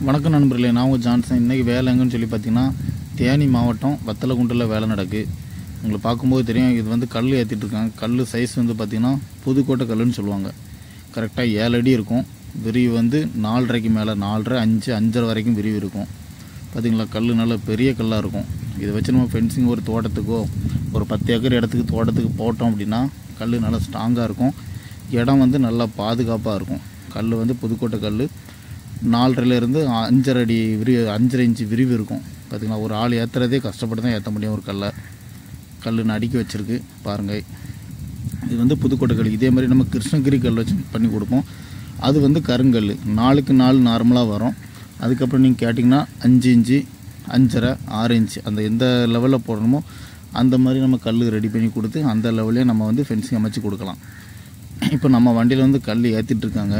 வணக்கம் நண்பர்களே, நான் உங்கள் ஜான்சன். இன்றைக்கி வேலை எங்கன்னு சொல்லி பார்த்தீங்கன்னா தேனி மாவட்டம் வத்தலகுண்டில் வேலை நடக்கு. உங்களுக்கு பார்க்கும்போது தெரியும், இது வந்து கல் ஏற்றிட்டுருக்காங்க. கல் சைஸ் வந்து பார்த்திங்கன்னா புதுக்கோட்டை கல்லுன்னு சொல்லுவாங்க. கரெக்டாக 7 அடி இருக்கும். விரிவு வந்து 4.5க்கு மேலே, 4.5, 5, 5.5 வரைக்கும் விரிவு இருக்கும். பார்த்திங்களா, கல் நல்ல பெரிய கல்லாக இருக்கும். இதை வச்சு நம்ம ஃபென்சிங் ஒரு தோட்டத்துக்கோ ஒரு 10 ஏக்கர் இடத்துக்கு தோட்டத்துக்கு போட்டோம் அப்படின்னா கல் நல்லா ஸ்ட்ராங்காக இருக்கும். இடம் வந்து நல்லா பாதுகாப்பாக இருக்கும். கல் வந்து புதுக்கோட்டை கல் 4.5லேருந்து 5.5 அடி விரிவு, 5.5 இன்ச்சு விரிவு இருக்கும். பார்த்திங்களா, ஒரு ஆள் ஏற்றுறதே கஷ்டப்பட்டு தான் ஏற்ற முடியும். ஒரு கல் அடுக்கி வச்சுருக்கு பாருங்கள். இது வந்து புதுக்கோட்டை கல். இதே மாதிரி நம்ம கிருஷ்ணகிரி கல் வச்சு பண்ணி கொடுப்போம். அது வந்து கருங்கல், 4க்கு 4 நார்மலாக வரும். அதுக்கப்புறம் நீங்கள் கேட்டிங்கன்னா 5 இன்ச்சு, 5.5, 6 இன்ச்சு அந்த எந்த லெவலில் போடணுமோ அந்த மாதிரி நம்ம கல் ரெடி பண்ணி கொடுத்து அந்த லெவலே நம்ம வந்து ஃபென்சிங் அமைச்சு கொடுக்கலாம். இப்போ நம்ம வண்டியில் வந்து கல் ஏற்றிட்டுருக்காங்க.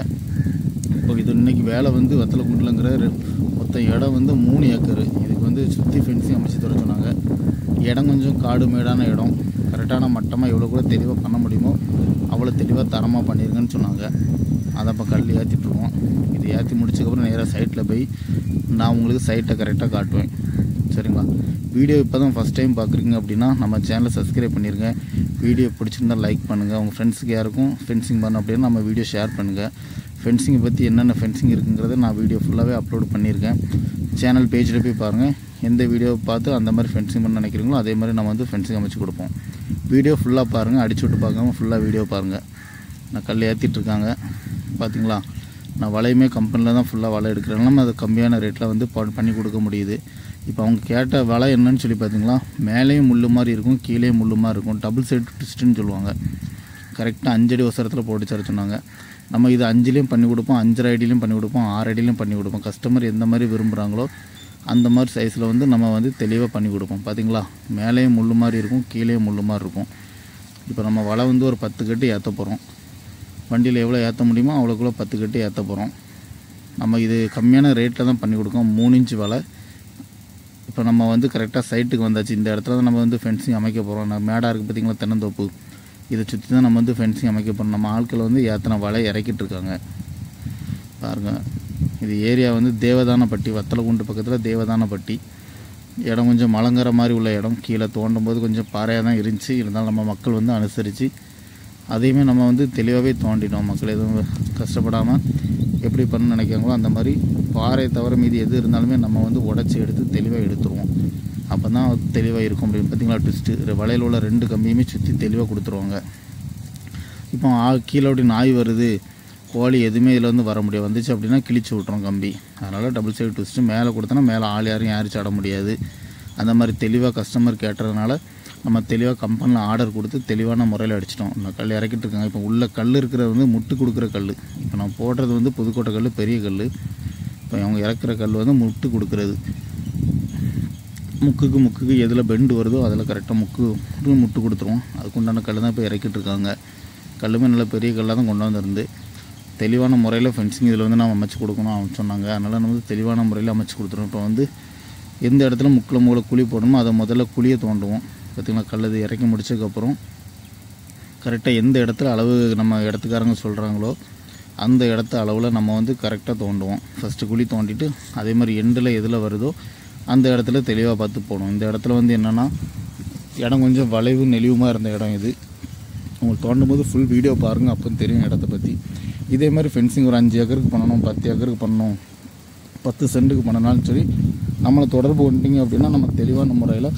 இப்போ இது இன்றைக்கி வேலை வந்து வத்தலகுண்டிலங்கிற மொத்தம் இடம் வந்து 3 ஏக்கர். இதுக்கு வந்து சுற்றி ஃபென்சிங் அமைச்சு தர சொன்னாங்க. இடம் கொஞ்சம் காடு மேடான இடம். கரெக்டான மட்டமாக எவ்வளோ கூட தெளிவாக பண்ண முடியுமோ அவ்வளோ தெளிவாக தரமாக பண்ணியிருங்கன்னு சொன்னாங்க. அதை அப்போ கல் ஏற்றிட்டுருவோம். இது ஏற்றி முடிச்சதுக்கப்புறம் நேராக சைட்டில் போய் நான் உங்களுக்கு சைட்டை கரெக்டாக காட்டுவேன். சரிங்களா? வீடியோ இப்போ தான் ஃபஸ்ட் டைம் பார்க்குறீங்க அப்படின்னா நம்ம சேனலை சப்ஸ்கிரைப் பண்ணிடுங்க. வீடியோ பிடிச்சிருந்தால் லைக் பண்ணுங்கள். உங்கள் ஃப்ரெண்ட்ஸுக்கு யாருக்கும் ஃபென்சிங் பண்ணணும் அப்படின்னா நம்ம வீடியோ ஷேர் பண்ணுங்கள். ஃபென்சிங்கை பற்றி என்னென்ன ஃபென்சிங் இருக்குங்கிறத நான் வீடியோ ஃபுல்லாகவே அப்லோட் பண்ணியிருக்கேன். சேனல் பேஜில் போய் பாருங்கள். எந்த வீடியோ பார்த்து அந்த மாதிரி ஃபென்சிங் பண்ண நினைக்கிறீங்களோ அதே மாதிரி நம்ம வந்து ஃபென்சிங் அமைச்சு கொடுப்போம். வீடியோ ஃபுல்லாக பாருங்கள், அடிச்சு விட்டு பார்க்காம ஃபுல்லாக வீடியோ பாருங்கள். நான் கல் ஏற்றிட்டுருக்காங்க பார்த்தீங்களா. நான் வலையுமே கம்பெனியில் தான் ஃபுல்லாக வலை எடுக்கிறேன். நம்ம அது கம்மியான ரேட்டில் வந்து பண்ணி கொடுக்க முடியுது. இப்போ அவங்க கேட்ட வலை என்னன்னு சொல்லி பார்த்தீங்களா, மேலேயும் முள்ளு மாதிரி இருக்கும், கீழேயும் முள்ளு மாதிரி இருக்கும். டபுள் சைடு ட்விஸ்ட்டுன்னு சொல்லுவாங்க. கரெக்டாக 5 அடி ஒசரத்தில் போட்டு தர சொன்னாங்க. நம்ம இது 5லேயும் பண்ணி கொடுப்போம், 5.5 அடியிலையும் பண்ணி கொடுப்போம், 6 அடியிலையும் பண்ணி கொடுப்போம். கஸ்டமர் எந்த மாதிரி விரும்புகிறாங்களோ அந்த மாதிரி சைஸில் வந்து நம்ம வந்து தெளிவாக பண்ணி கொடுப்போம். பார்த்திங்களா, மேலேயும் முள்ளு மாதிரி இருக்கும், கீழேயும் முள்ளு மாதிரி இருக்கும். இப்போ நம்ம வலை வந்து ஒரு 10 கட்டு ஏற்ற போகிறோம். வண்டியில் எவ்வளோ ஏற்ற முடியுமோ அவ்வளோக்குள்ள 10 கட்டு ஏற்ற போகிறோம். நம்ம இது கம்மியான ரேட்டில் தான் பண்ணி கொடுக்கோம். 3 இன்ச்சு வலை. இப்போ நம்ம வந்து கரெக்டாக சைட்டுக்கு வந்தாச்சு. இந்த இடத்துல தான் நம்ம வந்து ஃபென்சிங் அமைக்க போகிறோம். நம்ம மேடாக இருக்குது பார்த்திங்களா, தென்னந்தோப்பு. இதை சுற்றி தான் நம்ம வந்து ஃபென்சிங் அமைக்க போகிறோம். நம்ம ஆட்கள் வந்து ஏற்றின வலை இறக்கிட்டு இருக்காங்க பாருங்கள். இது ஏரியா வந்து தேவதானப்பட்டி, வத்தலகுண்டு பக்கத்தில் தேவதானப்பட்டி. இடம் கொஞ்சம் மலங்கிற மாதிரி உள்ள இடம். கீழே தோண்டும் போது கொஞ்சம் பாறையாக தான் இருந்துச்சு. இருந்தாலும் நம்ம மக்கள் வந்து அனுசரித்து அதையுமே நம்ம வந்து தெளிவாகவே தோண்டினோம். மக்கள் எதுவும் கஷ்டப்படாமல் எப்படி பண்ண நினைக்கிறாங்களோ அந்த மாதிரி பாறை தவிர மீதி எது இருந்தாலுமே நம்ம வந்து உடச்சி எடுத்து தெளிவாக எடுத்துருவோம். அப்போ தான் தெளிவாக இருக்கும். அப்படின்னு பார்த்திங்களா, ட்விஸ்ட்டு வலையில் உள்ள 2 கம்பியுமே சுற்றி தெளிவாக கொடுத்துருவாங்க. இப்போ கீழே அப்படி நாய் வருது, கோழி எதுவுமே இதில் வந்து வர முடியாது. வந்துச்சு அப்படின்னா கிழிச்சு விட்றோம் கம்பி. அதனால் டபுள் சைடு ட்விஸ்ட்டு மேலே கொடுத்தோன்னா மேலே ஆள் யாரையும் யாரிச்சு ஆட முடியாது. அந்த மாதிரி தெளிவாக கஸ்டமர் கேட்டதுனால நம்ம தெளிவாக கம்பெனியில் ஆர்டர் கொடுத்து தெளிவான முறையில் அடிச்சிட்டோம். இந்த கல் இறக்கிட்டு இருக்காங்க. இப்போ உள்ள கல் இருக்கிறது வந்து முட்டு கொடுக்குற கல். இப்போ நான் போடுறது வந்து புதுக்கோட்டை கல், பெரிய கல். இப்போ அவங்க இறக்குற கல் வந்து முட்டு கொடுக்குறது. முக்குக்கு எதில் பெண்டு வருதோ அதில் கரெக்டாக முட்டு கொடுத்துருவோம். அதுக்கு உண்டான கல் தான் இப்போ இறக்கிட்டு இருக்காங்க. கல்லுமே நல்ல பெரிய கல்லாக தான் கொண்டு வந்துருந்து தெளிவான முறையில் ஃபென்சிங் இதில் வந்து நம்ம அமைச்சு கொடுக்கணும் அப்படின்னு சொன்னாங்க. அதனால் நம்ம வந்து தெளிவான முறையில் அமைச்சு கொடுத்துருவோம். இப்போ வந்து எந்த இடத்துல முக்கில் மூளை குழி போடணுமோ அதை முதல்ல குழியை தோண்டுவோம். பார்த்திங்களா, கல் இது இறக்கி முடிச்சதுக்கப்புறம் கரெக்டாக எந்த இடத்துல அளவு நம்ம இடத்துக்காரங்க சொல்கிறாங்களோ அந்த இடத்த அளவில் நம்ம வந்து கரெக்டாக தோண்டுவோம். ஃபஸ்ட்டு குழி தோண்டிட்டு அதே மாதிரி எண்டில் எதில் வருதோ அந்த இடத்துல தெளிவாக பார்த்து போகணும். இந்த இடத்துல வந்து என்னென்னா இடம் கொஞ்சம் வளைவு நெளிவுமாக இருந்த இடம் இது. உங்களுக்கு தோண்டும் போது ஃபுல் வீடியோ பாருங்கள், அப்போ தெரியும் இடத்த பற்றி. இதே மாதிரி ஃபென்சிங் ஒரு 5 ஏக்கருக்கு பண்ணணும், 10 ஏக்கருக்கு பண்ணணும், 10 சென்ட்டுக்கு பண்ணனாலும் சரி நம்மளை தொடர்பு கொண்டீங்க அப்படின்னா நம்ம தெளிவான முறையில்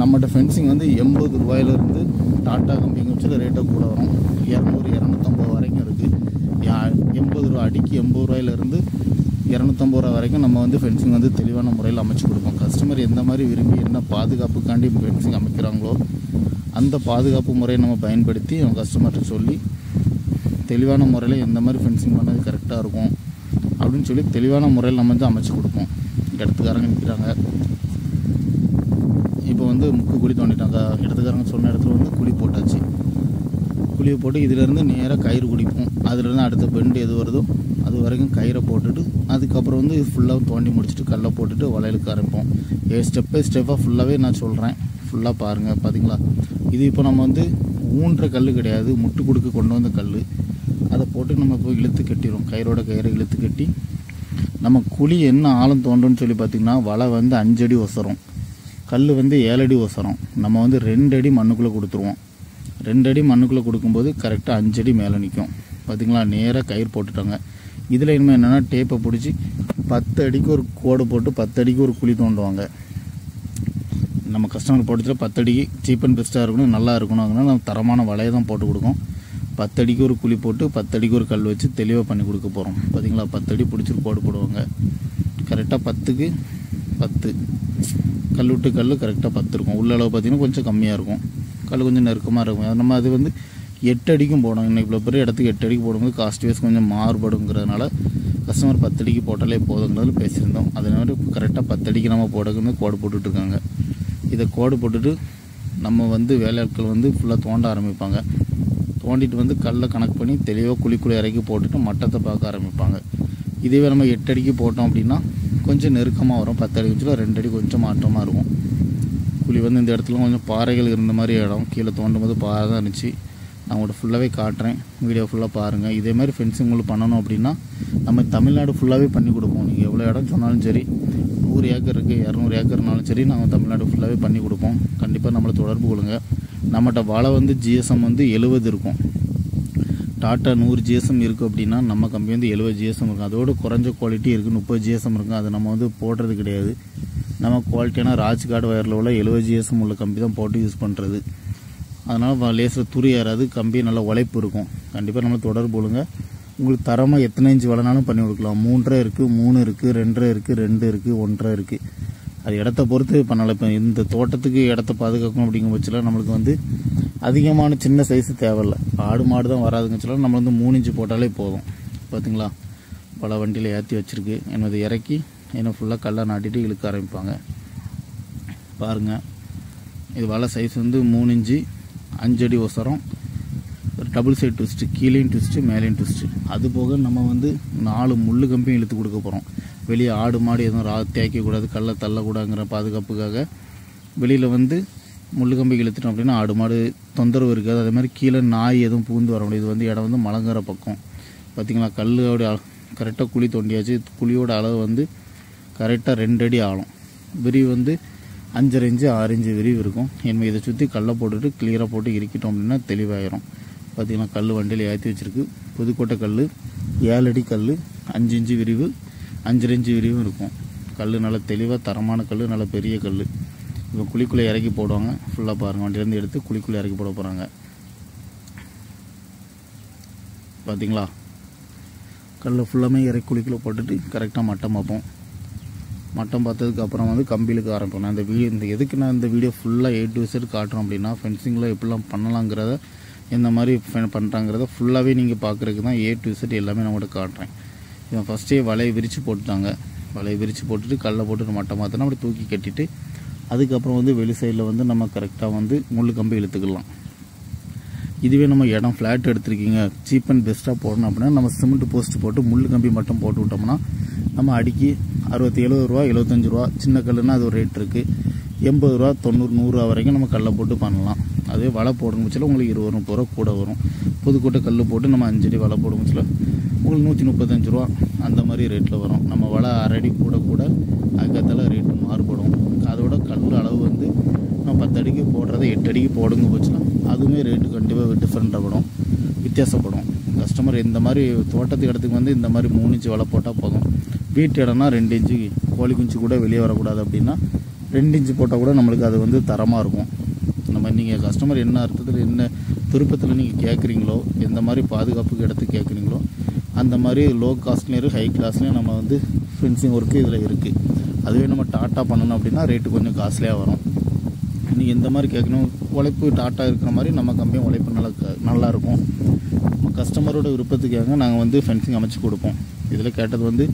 நம்மகிட்ட ஃபென்சிங் வந்து 80 ரூபாயிலேருந்து டாட்டா கம்பிங்க வச்சு ரேட்டை கூட வரும். 200, 250 வரைக்கும் இருக்குது. 80 ரூபா அடிக்கு 80 ரூபாயிலேருந்து 250 ரூபா வரைக்கும் நம்ம வந்து ஃபென்சிங் வந்து தெளிவான முறையில் அமைச்சு கொடுப்போம். கஸ்டமர் எந்த மாதிரி விரும்பி என்ன பாதுகாப்புக்காண்டி ஃபென்சிங் அமைக்கிறாங்களோ அந்த பாதுகாப்பு முறையை நம்ம பயன்படுத்தி நம்ம கஸ்டமர்கிட்ட சொல்லி தெளிவான முறையில் எந்த மாதிரி ஃபென்சிங் பண்ணது கரெக்டாக இருக்கும் அப்படின்னு சொல்லி தெளிவான முறையில் நம்ம வந்து அமைச்சு கொடுப்போம். இடத்துக்காரங்க நிற்கிறாங்க. இப்போ வந்து குழி தோண்டிட்டாங்க. இடத்துக்காரங்க சொன்ன இடத்துல வந்து குழி போட்டாச்சு. குழியை போட்டு இதிலேருந்து நேராக கயிறு குடிப்போம். அதிலேருந்து அடுத்த பெண்டு எது வருதோ அது வரைக்கும் கயிறை போட்டுட்டு அதுக்கப்புறம் வந்து ஃபுல்லாக தோண்டி முடிச்சுட்டு கல்லை போட்டுட்டு வளையலுக்கு ஆரம்பிப்போம். ஸ்டெப் பை ஸ்டெப்பாக ஃபுல்லாகவே நான் சொல்கிறேன். ஃபுல்லாக பாருங்கள். பார்த்திங்களா, இது இப்போ நம்ம வந்து ஊன்ற கல் கிடையாது, முட்டு கொடுக்க கொண்டு வந்த கல். அதை போட்டு நம்ம போய் இழுத்து கட்டிடுவோம். கயிறை இழுத்து கட்டி நம்ம குழி என்ன ஆழம் தோண்டுன்னு சொல்லி பார்த்திங்கன்னா வலை வந்து 5 அடி ஒசரம், கல் வந்து 7 அடி ஒசரம். நம்ம வந்து 2 அடி மண்ணுக்குள்ளே கொடுத்துருவோம். 2 அடி மண்ணுக்குள்ளே கொடுக்கும்போது கரெக்டாக 5 அடி மேலே நிற்கும். பார்த்திங்களா, நேராக கயிறு போட்டுட்டாங்க. இதில் இனிமேல் என்னென்னா டேப்பை பிடிச்சி 10 அடிக்கு ஒரு கோடு போட்டு 10 அடிக்கு ஒரு குழி தோண்டுவாங்க. நம்ம கஸ்டமர் போட்டுச்சுல 10 அடிக்கு சீப் அண்ட் பெஸ்ட்டாக இருக்கணும், நல்லா இருக்கணும். அதனால் நம்ம தரமான வலையை தான் போட்டு கொடுக்கும். 10 அடிக்கு ஒரு குழி போட்டு 10 அடிக்கு ஒரு கல் வச்சு தெளிவாக பண்ணி கொடுக்க போகிறோம். பார்த்திங்களா, 10 அடி பிடிச்சிட்டு கோடு போடுவாங்க. கரெக்டாக 10க்கு 10 கல் விட்டு கல் கரெக்டாக 10 இருக்கும். உள்ள அளவு பார்த்திங்கன்னா கொஞ்சம் கம்மியாக இருக்கும், கல் கொஞ்சம் நெருக்கமாக இருக்கும். நம்ம அது வந்து 8 அடிக்கும் போடணும். இன்றைக்கி இவ்வளோ பெரிய இடத்துக்கு 8 அடிக்கு போடும்போது காஸ்ட் வைஸ் கொஞ்சம் மாறுபடுங்கிறதுனால கஸ்டமர் 10 அடிக்கு போட்டாலே போதுங்கிறது பேசியிருந்தோம். அதனால கரெக்டாக 10 அடிக்கு நம்ம போடுறது கோடு போட்டுட்ருக்காங்க. இதை கோடு போட்டுட்டு நம்ம வந்து வேலையாட்கள் வந்து ஃபுல்லாக தோண்ட ஆரம்பிப்பாங்க. தோண்டிட்டு வந்து கல்லை கணக்கு பண்ணி தெளிவாக குழிக்குள்ளே இறக்கி போட்டுட்டு மட்டத்தை பார்க்க ஆரம்பிப்பாங்க. இதுவே நம்ம 8 அடிக்கு போட்டோம் அப்படின்னா கொஞ்சம் நெருக்கமாக வரும். 10 அடி வச்சுல 2 அடி கொஞ்சம் மாற்றமாக இருக்கும். குழி வந்து இந்த இடத்துல கொஞ்சம் பாறைகள் இருந்த மாதிரி இடம், கீழே தோண்டும் போது பாறை தான் இருந்துச்சு. நான் உங்கள்கிட்ட ஃபுல்லாகவே காட்டுறேன், வீடியோ ஃபுல்லாக பாருங்கள். இதேமாதிரி ஃபென்சிங் உங்களுக்கு பண்ணணும் அப்படின்னா நம்ம தமிழ்நாடு ஃபுல்லாகவே பண்ணி கொடுப்போம். நீங்கள் எவ்வளோ இடம் சொன்னாலும் சரி, 100 ஏக்கர் இருக்குது, 200 ஏக்கர்னாலும் சரி, நாங்கள் தமிழ்நாடு ஃபுல்லாகவே பண்ணி கொடுப்போம். கண்டிப்பாக நம்மளை தொடர்பு கொள்ளுங்க. நம்மகிட்ட வலை வந்து GSM வந்து 70 இருக்கும். டாட்டா 100 GSM இருக்குது அப்படின்னா நம்ம கம்பெனி வந்து 70 GSM இருக்கும். அதோட குறைஞ்ச குவாலிட்டி இருக்குது, 30 GSM இருக்கும். அது நம்ம வந்து போடுறது கிடையாது. நம்ம குவாலிட்டியான ராஜ்கார்டு வயரில் உள்ள 70 GSM உள்ள கம்பி தான் போட்டு யூஸ் பண்ணுறது. அதனால் லேசில் துரி ஏறாது, கம்பி நல்ல உழைப்பு இருக்கும். கண்டிப்பாக நம்ம தொடர்பு கொள்ளுங்க. உங்களுக்கு தரமாக எத்தனை இன்ச்சு வலைனாலும் பண்ணி கொடுக்கலாம். 3.5 இருக்குது, 3 இருக்குது, 2.5 இருக்குது, 2 இருக்குது, 1.5 இருக்குது. அது இடத்த பொறுத்து பண்ணலாம். இப்போ இந்த தோட்டத்துக்கு இடத்த பாதுகாக்கணும் அப்படிங்கிற பட்சத்தில் நம்மளுக்கு வந்து அதிகமான சின்ன சைஸு தேவையில்லை. ஆடு மாடு தான் வராதுங்க சொல்ல நம்ம வந்து 3 இன்ச்சு போட்டாலே போதும். பார்த்திங்களா, பல வண்டியில் ஏற்றி வச்சுருக்கு. என்னது இறக்கி என்ன ஃபுல்லாக கல்லை நாட்டிட்டு இழுக்க ஆரம்பிப்பாங்க. பாருங்கள், இது வலை சைஸ் வந்து 3 இன்ச்சு 5 அடி ஒசரம், ஒரு டபுள் சைட் ட்விஸ்ட்டு, கீழேயும் ட்விஸ்ட்டு மேலேயும் ட்விஸ்ட்டு. அது போக நம்ம வந்து 4 முள் கம்பியும் இழுத்து கொடுக்க போகிறோம். வெளியே ஆடு மாடு எதுவும் தேய்க்கக்கூடாது, கல்லை தள்ளக்கூடாதுங்கிற பாதுகாப்புக்காக வெளியில் வந்து முள் கம்பி இழுத்துட்டோம் அப்படின்னா ஆடு மாடு தொந்தரவு இருக்காது. அதே மாதிரி கீழே நாய் எதுவும் பூந்து வர முடியாது. இது வந்து இடம் வந்து மலங்கிற பக்கம். பார்த்திங்களா, கல்லோட கரெக்டாக குழி தோண்டியாச்சு. குழியோட அளவு வந்து கரெக்டாக 2 அடி ஆழம். விரிவு வந்து 5.5 இன்ச்சு 6 இன்ச்சு விரிவு இருக்கும். எனவே இதை சுற்றி கல்லை போட்டுட்டு கிளியராக போட்டு இறுக்கிட்டோம் அப்படின்னா தெளிவாயிரும். பார்த்திங்கன்னா கல் வண்டியில் ஏற்றி வச்சுருக்கு. புதுக்கோட்டை கல், 7 அடி கல், 5 இன்ச்சு விரிவு, 5.5 இன்ச்சு விரிவும் இருக்கும். கல் நல்ல தெளிவாக தரமான கல், நல்ல பெரிய கல். இப்போ குழிக்குள்ளே இறக்கி போடுவாங்க. ஃபுல்லாக பாருங்கள், வண்டியிலேருந்து எடுத்து குழிக்குள்ளே இறக்கி போட போகிறாங்க. பார்த்திங்களா, கல்லை ஃபுல்லாமே இறக்கி குழிக்குள்ளே போட்டுட்டு கரெக்டாக மட்டம் பார்ப்போம். மட்டம் பார்த்ததுக்கு அப்புறம் வந்து கம்பிலுக்கு ஆரம்பிப்போம். நான் எதுக்கு நான் இந்த வீடியோ ஃபுல்லாக A to Z காட்டுறோம் அப்படின்னா ஃபென்சிங்கில் எப்படிலாம் பண்ணலாங்கிறத, எந்த மாதிரி பண்ணுறாங்கிறத ஃபுல்லாகவே நீங்கள் பார்க்குறதுக்கு தான் A to Z எல்லாமே நான் கூட காட்டுறேன். இவன் ஃபஸ்ட்டே வலையை விரித்து போட்டுட்டாங்க. வலையை விரித்து போட்டுட்டு கல்லை போட்டுட்டு மட்டம் பார்த்தோன்னா அப்படி தூக்கி கட்டிட்டு அதுக்கப்புறம் வந்து வெளி சைடில் வந்து நம்ம கரெக்டாக வந்து முள் கம்பி இழுத்துக்கலாம். இதுவே நம்ம இடம் ஃப்ளாட் எடுத்துருக்கீங்க, சீப் அண்ட் பெஸ்ட்டாக போடணும் அப்படின்னா நம்ம சிமெண்ட் போஸ்ட் போட்டு முள் கம்பி மட்டும் போட்டு விட்டோம்னா நம்ம அடிக்கி 60-70 ரூபா, 75 ரூபா. சின்ன கல்லுன்னா அது ஒரு ரேட் இருக்குது. 80 ரூபா, 90, 100 ரூபா வரைக்கும் நம்ம கல்லை போட்டு பண்ணலாம். அதே வலை போடும் பட்சத்தில் உங்களுக்கு 20-30 ரூபா கூட வரும். புதுக்கோட்டை கல் போட்டு நம்ம 5 அடி வலை போடும் பட்சத்தில் உங்களுக்கு 135 ரூபா அந்த மாதிரி ரேட்டில் வரும். நம்ம வலை 1/2 அடி கூட அதுக்கத்தால ரேட்டு மாறுபடும். அதோட கல் அளவு வந்து நம்ம 10 அடிக்கு போடுறத 8 அடிக்கு போடுங்க போச்சுன்னா அதுவுமே ரேட்டு கண்டிப்பாக டிஃப்ரெண்ட்டாக படும், வித்தியாசப்படும். கஸ்டமர் இந்த மாதிரி தோட்டத்துக்கு இடத்துக்கு வந்து இந்த மாதிரி 3 இன்ச்சு வலை போட்டால் போதும். வீட்டு இடம்னா 2 இன்ச்சு கோழி குஞ்சு கூட வெளியே வரக்கூடாது அப்படின்னா 2 இன்ச்சு போட்டால் கூட நம்மளுக்கு அது வந்து தரமாக இருக்கும். நம்ம நீங்கள் கஸ்டமர் என்ன அர்த்தத்தில் என்ன விருப்பத்தில் நீங்கள் கேட்குறீங்களோ, எந்த மாதிரி பாதுகாப்புக்கு இடத்துக்கு கேட்குறீங்களோ அந்த மாதிரி லோ காஸ்ட்லேயும் ஹை கிளாஸ்லேயும் நம்ம வந்து ஃபென்சிங் ஒர்க்கு இதில் இருக்குது. அதுவே நம்ம டாட்டா பண்ணணும் அப்படின்னா ரேட்டு கொஞ்சம் காஸ்ட்லியாக வரும். நீங்கள் எந்த மாதிரி கேட்கணும், உழைப்பு டாட்டா இருக்கிற மாதிரி நம்ம கம்பெனி உழைப்பு நல்லாயிருக்கும். நம்ம கஸ்டமரோட விருப்பத்துக்காக நாங்கள் வந்து ஃபென்சிங் அமைச்சு கொடுப்போம். இதில் கேட்டது வந்து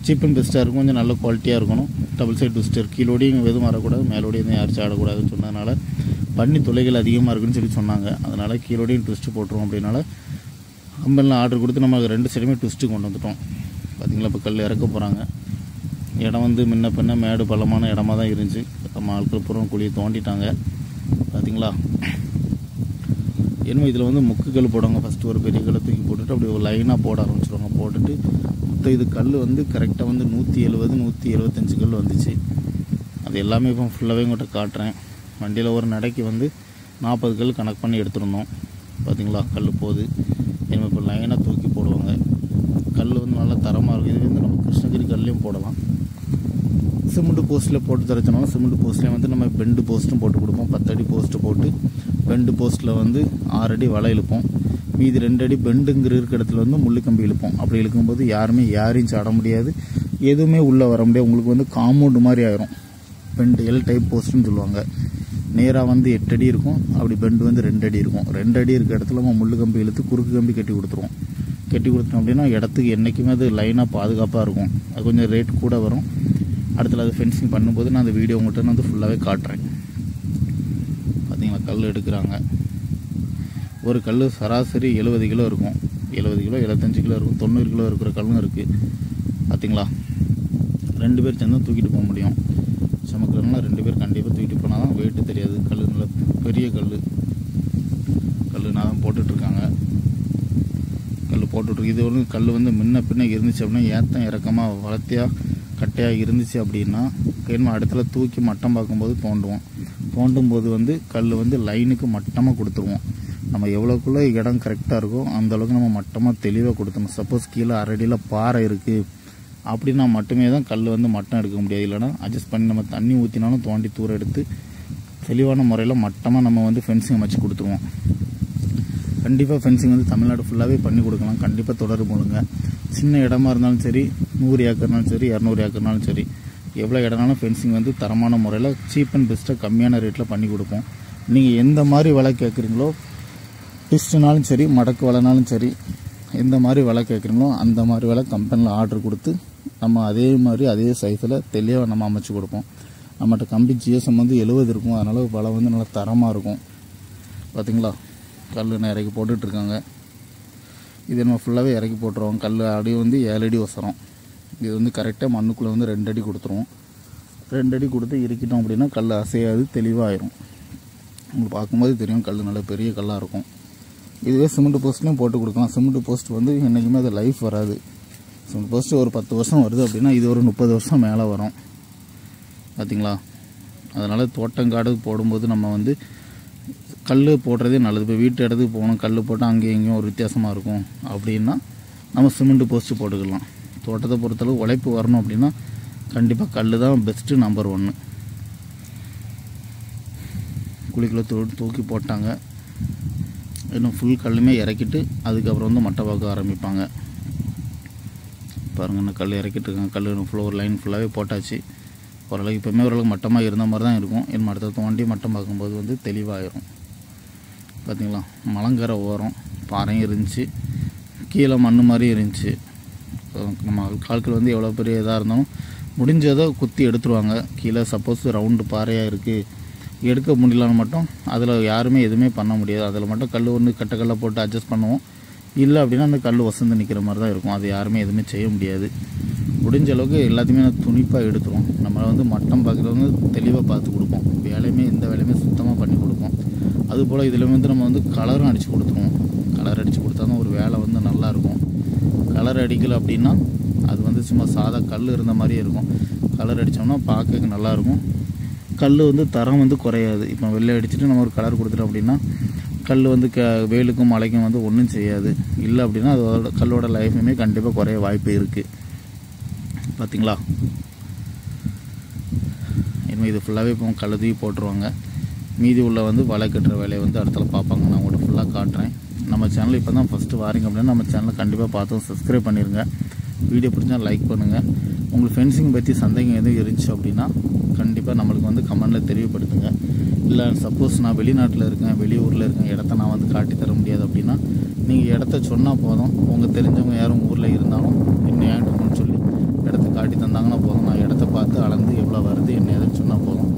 சீப் அண்ட் பெஸ்ட்டாக இருக்கும், கொஞ்சம் நல்ல குவாலிட்டியாக இருக்கணும். டபுள் சைட் ட்விஸ்டர், கீழோடையும் எதுவும் வரக்கூடாது, மேலோடையும் எதுவும் யாரும் ஆடக்கூடாதுன்னு சொன்னதுனால பண்ணி தொலைகள் அதிகமாக இருக்குன்னு சொல்லி சொன்னாங்க. அதனால் கீழோடையும் ட்விஸ்ட்டு போட்டுருவோம். அப்படின்னால கம்பெனியில் ஆர்டர் கொடுத்து நம்ம 2 சைடுமே ட்விஸ்ட்டு கொண்டு வந்துட்டோம். பார்த்திங்களா, இப்போ கல் இறக்க போகிறாங்க. இடம் வந்து முன்ன பின்ன மேடு பள்ளமான இடமா தான் இருந்துச்சு. நம்ம ஆட்கள் பூரா குழியை தோண்டிட்டாங்க. பார்த்திங்களா, ஏன்னா இதில் வந்து முக்கு கல் போடுவாங்க. ஃபஸ்ட்டு ஒரு பெரிய கல்லை தூக்கி போட்டுட்டு அப்படி ஒரு லைனாக போட ஆரம்பிச்சிடுவாங்க. போட்டுட்டு மொத்தம் இது கல் வந்து கரெக்டாக வந்து 170 175 கல் வந்துச்சு. அது எல்லாமே இப்போ ஃபுல்லாகவே உங்கள்கிட்ட காட்டுறேன். வண்டியில் ஒரு நடைக்கு வந்து 40 கல் கணக்கு பண்ணி எடுத்துருந்தோம். பார்த்தீங்களா கல் போகுது. இனிமேல் இப்போ லைனாக தூக்கி போடுவாங்க. கல் வந்து நல்லா தரமாக இருக்குது. இது வந்து நம்ம கிருஷ்ணகிரி கல்லையும் போடலாம். சிமெண்ட் போஸ்ட்டில் போட்டு தரச்சனால சிமெண்ட் போஸ்ட்லேயே வந்து நம்ம பெண்டு போஸ்ட்டும் போட்டு கொடுப்போம். 10 அடி போஸ்ட்டு போட்டு பெண்டு போஸ்ட்டில் வந்து 6 அடி வலை இழுப்போம். மீதி 2 அடி பெண்டுங்கிற இருக்கிற இடத்துல வந்து முள்ளுக்கம்பி இழுப்போம். அப்படி இழுக்கும்போது யாருமே யாரையும் சாட முடியாது, எதுவுமே உள்ளே வர முடியாது. உங்களுக்கு வந்து காம்பவுண்டு மாதிரி ஆயிரும். பெண்டு எல் டைப் போஸ்ட்டுன்னு சொல்லுவாங்க. நேராக வந்து 8 அடி இருக்கும். அப்படி பெண்டு வந்து 2 அடி இருக்கும். 2 அடி இருக்கிற இடத்துல நம்ம முள்ளு கம்பி இழுத்து குறுக்கு கம்பி கட்டி கொடுத்துருவோம். கட்டி கொடுத்தோம் அப்படின்னா இடத்துக்கு என்றைக்குமே அது லைனாக பாதுகாப்பாக இருக்கும். அது கொஞ்சம் ரேட் கூட வரும். அடுத்துல அது ஃபென்சிங் பண்ணும்போது நான் அந்த வீடியோ உங்கள்கிட்ட நான் வந்து ஃபுல்லாகவே காட்டுறேன். பார்த்தீங்களா கல் எடுக்கிறாங்க. ஒரு கல் சராசரி 70 கிலோ இருக்கும். 70 கிலோ 75 கிலோ இருக்கும். 90 கிலோ இருக்கிற கல்லும் இருக்குது. பார்த்தீங்களா 2 பேர் சேர்ந்து தூக்கிட்டு போக முடியும். சுமக்கிறதுனா 2 பேர் கண்டிப்பாக தூக்கிட்டு போனால் தான் வெயிட்டு தெரியாது. கல் நல்ல பெரிய கல் நான் தான் போட்டுட்ருக்காங்க. கல் போட்டுட்ருக்கு. இது வந்து கல் வந்து முன்ன பின்ன இருந்துச்சு அப்படின்னா ஏத்தம் இறக்கமாக வளர்த்தியாக கட்டையாக இருந்துச்சு அப்படின்னா இடத்துல தூக்கி மட்டம் பார்க்கும்போது தோண்டும் போது வந்து கல் வந்து லைனுக்கு மட்டமாக கொடுத்துருவோம். நம்ம எவ்வளோக்குள்ளே இடம் கரெக்டாக இருக்கோ அந்தளவுக்கு நம்ம மட்டமாக தெளிவாக கொடுத்துணும். சப்போஸ் கீழே அரடியில் பாறை இருக்குது அப்படின்னா மட்டுமே தான் கல் வந்து மட்டம் எடுக்க முடியாது. இல்லைனா அட்ஜஸ்ட் பண்ணி நம்ம தண்ணி ஊற்றினாலும் தோண்டி தூரம் எடுத்து தெளிவான முறையில் மட்டமாக நம்ம வந்து ஃபென்சிங் அமைச்சு கொடுத்துருவோம். கண்டிப்பாக ஃபென்சிங் வந்து தமிழ்நாடு ஃபுல்லாகவே பண்ணி கொடுக்கலாம். கண்டிப்பாக தொடர்பு கொள்ளுங்க. சின்ன இடமா இருந்தாலும் சரி, 100 ஏக்கர்னாலும் சரி, 200 ஏக்கர்னாலும் சரி, எவ்வளோ இடம்னாலும் ஃபென்சிங் வந்து தரமான முறையில் சீப் அண்ட் பெஸ்ட்டாக கம்மியான ரேட்டில் பண்ணி கொடுப்போம். நீங்கள் எந்த மாதிரி விலை கேட்குறீங்களோ, பிஸ்ட்னாலும் சரி, மடக்கு விலைனாலும் சரி, எந்த மாதிரி விலை கேட்குறீங்களோ அந்த மாதிரி விலை கம்பெனியில் ஆர்டர் கொடுத்து நம்ம அதே மாதிரி அதே சைஸில் தெளிவாக நம்ம அமைச்சு கொடுப்போம். நம்மகிட்ட கம்பி ஜிஎஸ்எம் வந்து 70 இருக்கும். அதனால் விலை வந்து நல்லா தரமாக இருக்கும். பார்த்தீங்களா கல் இறக்கி போட்டுட்ருக்காங்க. இது நம்ம ஃபுல்லாகவே இறக்கி போட்டுருவோம். கல் அடி வந்து 7 அடி ஒசரம். இது வந்து கரெக்டாக மண்ணுக்குள்ளே வந்து 2 அடி கொடுத்துருவோம். 2 அடி கொடுத்து இறுக்கிட்டோம் அப்படின்னா கல் அசையாது, தெளிவாகிடும். உங்களுக்கு பார்க்கும்போது தெரியும் கல் நல்ல பெரிய கல்லாக இருக்கும். இதுவே சிமெண்ட் போஸ்ட்லேயும் போட்டு கொடுக்கலாம். சிமெண்ட் போஸ்ட் வந்து என்றைக்குமே அது லைஃப் வராது. சிமெண்ட் போஸ்ட்டு ஒரு 10 வருஷம் வருது அப்படின்னா இது ஒரு 30 வருஷம் மேலே வரும். பார்த்திங்களா அதனால் தோட்டங்காடு போடும்போது நம்ம வந்து கல் போடுறதே நல்லது. இப்போ வீட்டு இடத்துக்கு போகணும், கல் போட்டால் அங்கேயும் இங்கேயும் ஒரு வித்தியாசமாக இருக்கும் அப்படின்னா நம்ம சிமெண்ட் போஸ்ட்டு போட்டுக்கலாம். தோட்டத்தை பொறுத்தளவு உழைப்பு வரணும் அப்படின்னா கண்டிப்பாக கல் தான் பெஸ்ட்டு நம்பர் 1. குழிக்குள்ளே தூக்கி போட்டாங்க. இன்னும் ஃபுல் கல்லுமே இறக்கிட்டு அதுக்கப்புறம் வந்து மட்டை பார்க்க ஆரம்பிப்பாங்க. பாருங்கள் இன்னும் கல் இறக்கிட்டு இருக்காங்க. கல் ஃபுல்லாக லைன் ஃபுல்லாகவே போட்டாச்சு. ஓரளவுக்கு இப்போவுமே ஓரளவுக்கு மட்டமாக இருந்த மாதிரி தான் இருக்கும். என் மரத்தை தோண்டி மட்டம் பார்க்கும்போது வந்து தெளிவாகிடும். பார்த்திங்களா மலங்கரை ஓரம் பாறையும் இருந்துச்சு, கீழே மண் மாதிரி இருந்துச்சு. நம்ம கால்கள் வந்து எவ்வளோ பெரிய இதாக இருந்தாலும் முடிஞ்சதை குத்தி எடுத்துருவாங்க. கீழே சப்போஸ் ரவுண்டு பாறையாக இருக்குது எடுக்க முடியலன்னு மட்டும் அதில் யாருமே எதுவுமே பண்ண முடியாது. அதில் மட்டும் கல் ஒன்று கட்டக்கல்லை போட்டு அட்ஜஸ்ட் பண்ணுவோம். இல்லை அப்படின்னா அந்த கல் வசந்து நிற்கிற மாதிரி தான் இருக்கும். அது யாருமே எதுவுமே செய்ய முடியாது. முடிஞ்ச அளவுக்கு எல்லாத்தையுமே துணிப்பாக எடுத்துருவோம். நம்ம வந்து மட்டம் பார்க்குறது வந்து தெளிவாக பார்த்து கொடுப்போம். வேலையுமே எந்த வேலையுமே சுத்தமாக பண்ணி கொடுப்போம். அதுபோல் இதில் வந்து நம்ம வந்து கலரும் அடித்து கொடுத்துருவோம். கலர் அடித்து கொடுத்தா தான் ஒரு வேலை வந்து நல்லாயிருக்கும். கலர் அடிக்கலை அப்படின்னா அது வந்து சும்மா சாதா கல் இருந்த மாதிரியே இருக்கும். கலர் அடித்தோம்னா பார்க்க நல்லாயிருக்கும். கல் வந்து தரம் வந்து குறையாது. இப்போ வெள்ளை அடிச்சுட்டு நம்ம ஒரு கலர் கொடுத்துட்டோம் அப்படின்னா கல் வந்து வெயிலுக்கும் மழைக்கும் வந்து ஒன்றும் செய்யாது. இல்லை அப்படின்னா அதோட கல்லோட லைஃபுமே கண்டிப்பாக குறைய வாய்ப்பு இருக்குது. பார்த்திங்களா இனிமேல் இது ஃபுல்லாகவே இப்போ கல் தூக்கி போட்டுருவாங்க. மீதி உள்ள வந்து வலை கட்டுற வேலையை வந்து இடத்துல பார்ப்பாங்க. நான் உங்கள்கிட்ட ஃபுல்லாக காட்டுறேன். நம்ம சேனல் இப்போ தான் ஃபஸ்ட்டு வாரிங்க அப்படின்னா நம்ம சேனலை கண்டிப்பாக பார்த்து சப்ஸ்கிரைப் பண்ணிடுங்க. வீடியோ பிடிச்சா லைக் பண்ணுங்கள். உங்களுக்கு ஃபென்சிங் பற்றி சந்தேகம் எதுவும் இருந்துச்சு அப்படின்னா கண்டிப்பாக நம்மளுக்கு வந்து கமெண்டில் தெரியப்படுத்துங்க. இல்லை சப்போஸ் நான் வெளிநாட்டில் இருக்கேன், வெளியூரில் இருக்கேன், இடத்த நான் வந்து காட்டி தர முடியாது அப்படின்னா நீங்கள் இடத்த சொன்னால் போதும். உங்கள் தெரிஞ்சவங்க யாரும் ஊரில் இருந்தாலும் என்ன ஏன்ட்டுன்னு சொல்லி இடத்த காட்டி தந்தாங்கன்னா போதும். நான் இடத்த பார்த்து அளந்து எவ்வளோ வருது என்ன ஏதுன்னு சொன்னால் போதும்.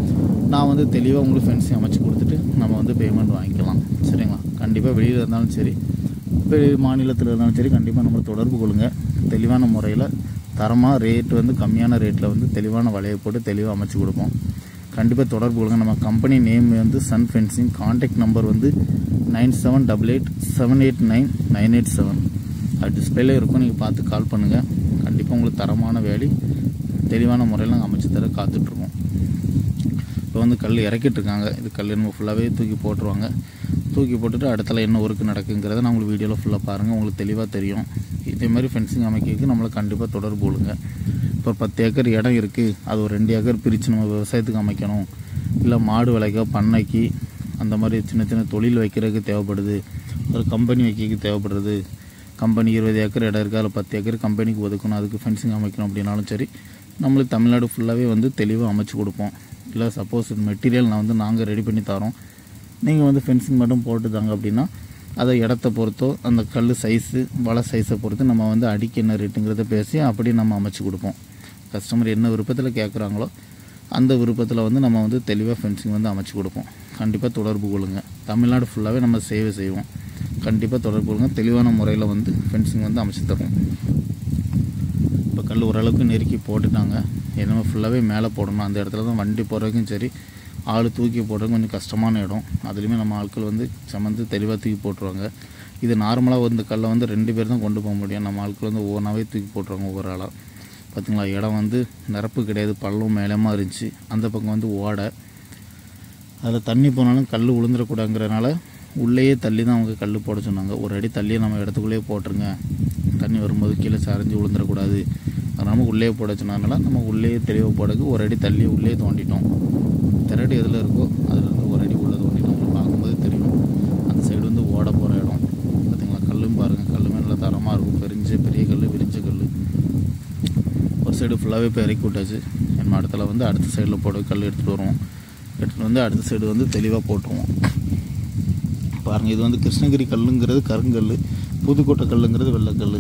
நான் வந்து தெளிவாக உங்களுக்கு ஃபென்சிங் அமைச்சு கொடுத்துட்டு நம்ம வந்து பேமெண்ட் வாங்கிக்கலாம். சரிங்களா கண்டிப்பாக வெளியில் இருந்தாலும் சரி, வெளி மாநிலத்தில் இருந்தாலும் சரி, கண்டிப்பாக நம்ம தொடர்பு கொள்ளுங்கள். தெளிவான முறையில் தரமாக ரேட் வந்து கம்மியான ரேட்டில் வந்து தெளிவான வலையை போட்டு தெளிவாக அமைச்சு கொடுப்போம். கண்டிப்பாக தொடர்பு கொள்ளுங்கள். நம்ம கம்பெனி நேம் வந்து சன் ஃபென்சிங். கான்டாக்ட் நம்பர் வந்து 9788 789 987. அது டிஸ்பிளேல இருக்கும். நீங்கள் பார்த்து கால் பண்ணுங்கள். கண்டிப்பாக கண்டிப்பாக உங்களுக்கு தரமான வேலி தெளிவான முறையில் நாங்கள் அமைச்சு தர காத்துட்ருக்கோம். இப்போ வந்து கல் இறக்கிட்டுருக்காங்க. இது கல் நம்ம ஃபுல்லாகவே தூக்கி போட்டுருவாங்க. தூக்கி போட்டுட்டு அடுத்தல என்ன ஒர்க்கு நடக்குங்கிறத நான் உங்களுக்கு வீடியோவில் ஃபுல்லாக பாருங்கள், உங்களுக்கு தெளிவாக தெரியும். இதேமாதிரி ஃபென்சிங் அமைக்கிறதுக்கு நம்மளை கண்டிப்பாக தொடர்பு கொள்ளுங்க. இப்போ 10 ஏக்கர் இடம் இருக்குது, அது ஒரு 2 ஏக்கர் பிரித்து நம்ம விவசாயத்துக்கு அமைக்கணும், இல்லை மாடு வளைக்க பண்ணைக்கு அந்த மாதிரி சின்ன சின்ன தொழில் வைக்கிறதுக்கு தேவைப்படுது, ஒரு கம்பெனி வைக்கிறதுக்கு தேவைப்படுறது, கம்பெனி 20 ஏக்கர் இடம் இருக்குது, அதில் 10 ஏக்கர் கம்பெனிக்கு ஒதுக்கணும், அதுக்கு ஃபென்சிங் அமைக்கணும் அப்படின்னாலும் சரி, நம்மளுக்கு தமிழ்நாடு ஃபுல்லாகவே வந்து தெளிவாக அமைச்சு கொடுப்போம். இல்லை சப்போஸ் மெட்டீரியல் நாங்கள் ரெடி பண்ணி தரோம், நீங்கள் வந்து ஃபென்சிங் மட்டும் போட்டு தாங்க அப்படின்னா அதை இடத்த பொறுத்தோ அந்த கல் சைஸு வலை சைஸை பொறுத்து நம்ம வந்து அடிக்கு என்ன ரேட்டுங்கிறத பேசி அப்படி நம்ம அமைச்சு கொடுப்போம். கஸ்டமர் என்ன விருப்பத்தில் கேட்குறாங்களோ அந்த விருப்பத்தில் வந்து நம்ம வந்து தெளிவாக ஃபென்சிங் வந்து அமைச்சு கொடுப்போம். கண்டிப்பாக தொடர்பு கொள்ளுங்க. தமிழ்நாடு ஃபுல்லாகவே நம்ம சேவை செய்வோம். கண்டிப்பாக தொடர்பு கொள்ளுங்க. தெளிவான முறையில் வந்து ஃபென்சிங் வந்து அமைச்சு தருவோம். இப்போ கல் ஓரளவுக்கு நெருக்கி போட்டுட்டாங்க. என்னமோ ஃபுல்லாகவே மேலே போடணும். அந்த இடத்துல தான் வண்டி போடுறதுக்கும் சரி, ஆள் தூக்கி போடுறது கொஞ்சம் கஷ்டமான இடம். அதுலேயுமே நம்ம ஆட்கள் வந்து சமந்து தெளிவாக தூக்கி போட்டுருவாங்க. இது நார்மலாக இந்த கல்லை வந்து 2 பேர் தான் கொண்டு போக முடியும். நம்ம ஆட்கள் வந்து ஒவ்வொன்றாவே தூக்கி போட்டுருவாங்க ஒவ்வொரு ஆளாக. பார்த்திங்களா, இடம் வந்து நிரப்பு கிடையாது, பள்ளம் மேலமாக இருந்துச்சு. அந்த பக்கம் வந்து ஓடை, அதில் தண்ணி போனாலும் கல் விழுந்துடக்கூடாதுங்கிறனால உள்ளேயே தள்ளி தான் அவங்க கல் போட சொன்னாங்க. ஒரு அடி தள்ளியே நம்ம இடத்துக்குள்ளேயே போட்டுருங்க, தண்ணி வரும்போது கீழே சரிஞ்சு விழுந்துடக்கூடாது, அதனால் உள்ளே போட சொன்னதுனால நம்ம உள்ளேயே தெளிவாக போடக்கு ஒரு அடி தள்ளி உள்ளே தோண்டிட்டோம். திரட்டு எதில் இருக்கோ அதில் வந்து ஒரு அடி உள்ளே தோண்டிட்டோம். பார்க்கும்போது தெரியும். அந்த சைடு வந்து ஓட போகிற இடம். பார்த்திங்களா, கல்லும் பாருங்கள், கல்லுமே நல்லா தரமாக இருக்கும். பெரிய கல், விரிஞ்ச கல். ஒரு சைடு ஃபுல்லாகவே இப்போ இறக்கி விட்டாச்சு. நம்ம இடத்துல வந்து அடுத்த சைடில் போட கல் எடுத்துகிட்டு வருவோம். எடுத்துகிட்டு வந்து அடுத்த சைடு வந்து தெளிவாக போட்டுருவோம். பாருங்கள், இது வந்து கிருஷ்ணகிரி கல்லுங்கிறது கருங்கல், புதுக்கோட்டை கல்லுங்கிறது வெள்ளைக்கல்.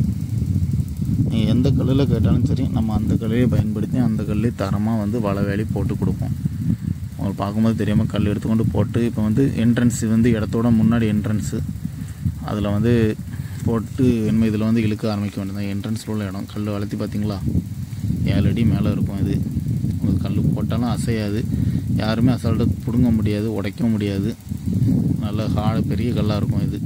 நீங்கள் எந்த கல்லில் கேட்டாலும் சரி, நம்ம அந்த கல்லையே பயன்படுத்தி அந்த கல்லே தரமாக வந்து வலை வேலி போட்டு கொடுப்போம். அவங்களுக்கு பார்க்கும்போது தெரியாமல் கல் எடுத்துக்கொண்டு போட்டு இப்போ வந்து என்ட்ரன்ஸ் வந்து இடத்தோட முன்னாடி என்ட்ரன்ஸு அதில் வந்து போட்டு என்ன இதில் வந்து இழுக்க ஆரம்பிக்க வேண்டியது. என்ட்ரன்ஸில் உள்ள இடம் கல் வளர்த்தி பார்த்திங்களா, 7 அடி மேலே இருக்கும். இது உங்களுக்கு கல் போட்டாலும் அசையாது, யாருமே அசால்ட்டாக பிடுங்க முடியாது, உடைக்க முடியாது. நல்ல பெரிய கல்லாக இருக்கும். இது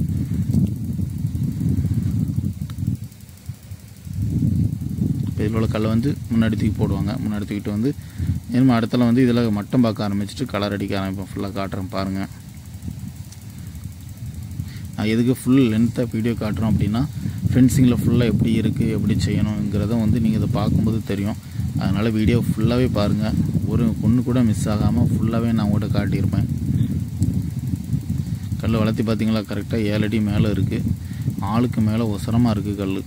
இதில் உள்ள கல்லை வந்து முன்னாடி தூக்கி போடுவாங்க. முன்னாடி தூக்கிட்டு வந்து இனிமேல் இடத்துல வந்து இதில் மட்டம் பார்க்க ஆரம்பிச்சுட்டு கலர் அடிக்க ஆரம்பிப்போம். ஃபுல்லாக காட்டுறேன் பாருங்கள். நான் எதுக்கு ஃபுல் லென்த்தாக வீடியோ காட்டுறோம் அப்படின்னா, ஃபென்சிங்கில் ஃபுல்லாக எப்படி இருக்குது, எப்படி செய்யணுங்கிறத வந்து நீங்கள் இதை பார்க்கும்போது தெரியும். அதனால் வீடியோ ஃபுல்லாகவே பாருங்கள். ஒரு ஒன்று கூட மிஸ் ஆகாமல் ஃபுல்லாகவே நான் உங்கள்கிட்ட காட்டியிருப்பேன். கல் வளர்த்தி பார்த்திங்களா, கரெக்டாக 7 அடி மேலே இருக்குது. ஆளுக்கு மேலே ஒசரமாக இருக்குது கல்.